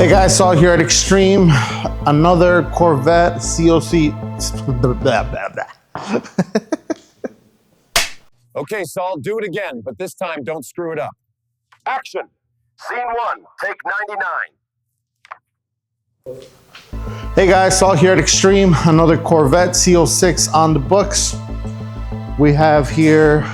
Hey guys, Saul here at Xtreme. Another Corvette Z06. Okay, Saul, do it again, but this time don't screw it up. Action! Scene 1, take 99. Hey guys, Saul here at Xtreme. Another Corvette Z06 on the books. We have here,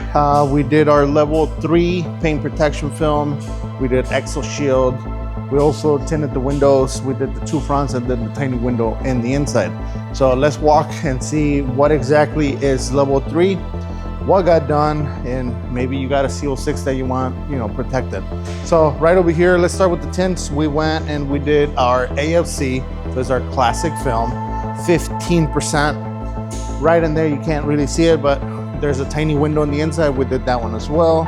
we did our level 3 paint protection film. We did ExoShield. We also tinted the windows. We did the 2 fronts and then the tiny window in the inside. So let's walk and see what exactly is level 3, what got done, and maybe you got a Z06 that you want, protected. So right over here, let's start with the tints. We went and we did our AFC. So it's our classic film, 15%. Right in there, you can't really see it, but there's a tiny window on the inside. We did that one as well.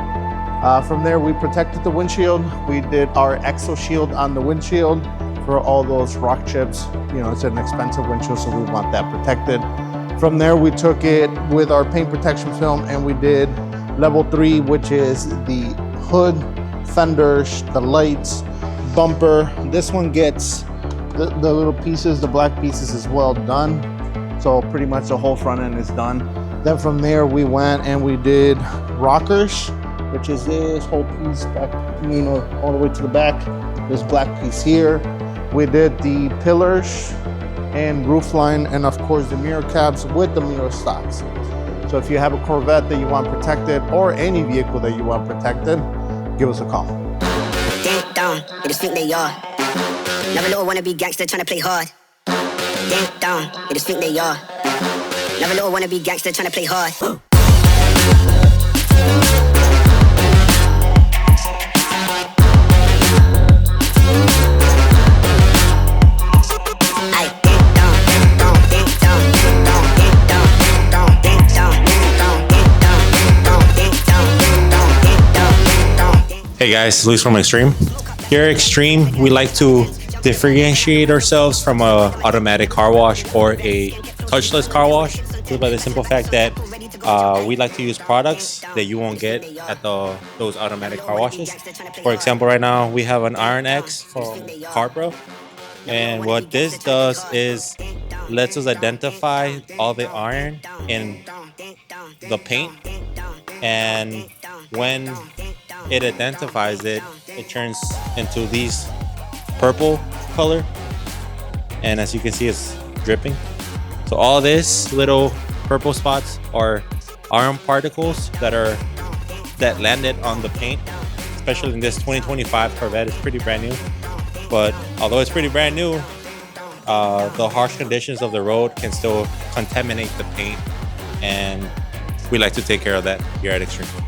From there, we protected the windshield. We did our ExoShield on the windshield for all those rock chips. It's an expensive windshield, so we want that protected. From there, we took it with our paint protection film and we did level 3, which is the hood, fenders, the lights, bumper. This one gets the little pieces, the black pieces as well done. So pretty much the whole front end is done. Then from there, we went and we did rockers, which is this whole piece back, all the way to the back. This black piece here. We did the pillars and roofline, and of course the mirror caps with the mirror stocks. So if you have a Corvette that you want protected, or any vehicle that you want protected, give us a call. Ding dong, you just think they are. Never little wannabe gangster trying to play hard. Ding dong, you just think they are. Never little wannabe gangster trying to play hard. Hey guys, it's Luis from Xtreme. Here at Xtreme, we like to differentiate ourselves from a automatic car wash or a touchless car wash, just by the simple fact that we like to use products that you won't get at those automatic car washes. For example, right now we have an Iron X from CarPro, and what this does is lets us identify all the iron in the paint, and when it identifies it, it turns into these purple color, and as you can see, it's dripping. So all this little purple spots are iron particles that landed on the paint. Especially in this 2025 Corvette, it's pretty brand new. But although it's pretty brand new, the harsh conditions of the road can still contaminate the paint, and we like to take care of that here at Xtreme.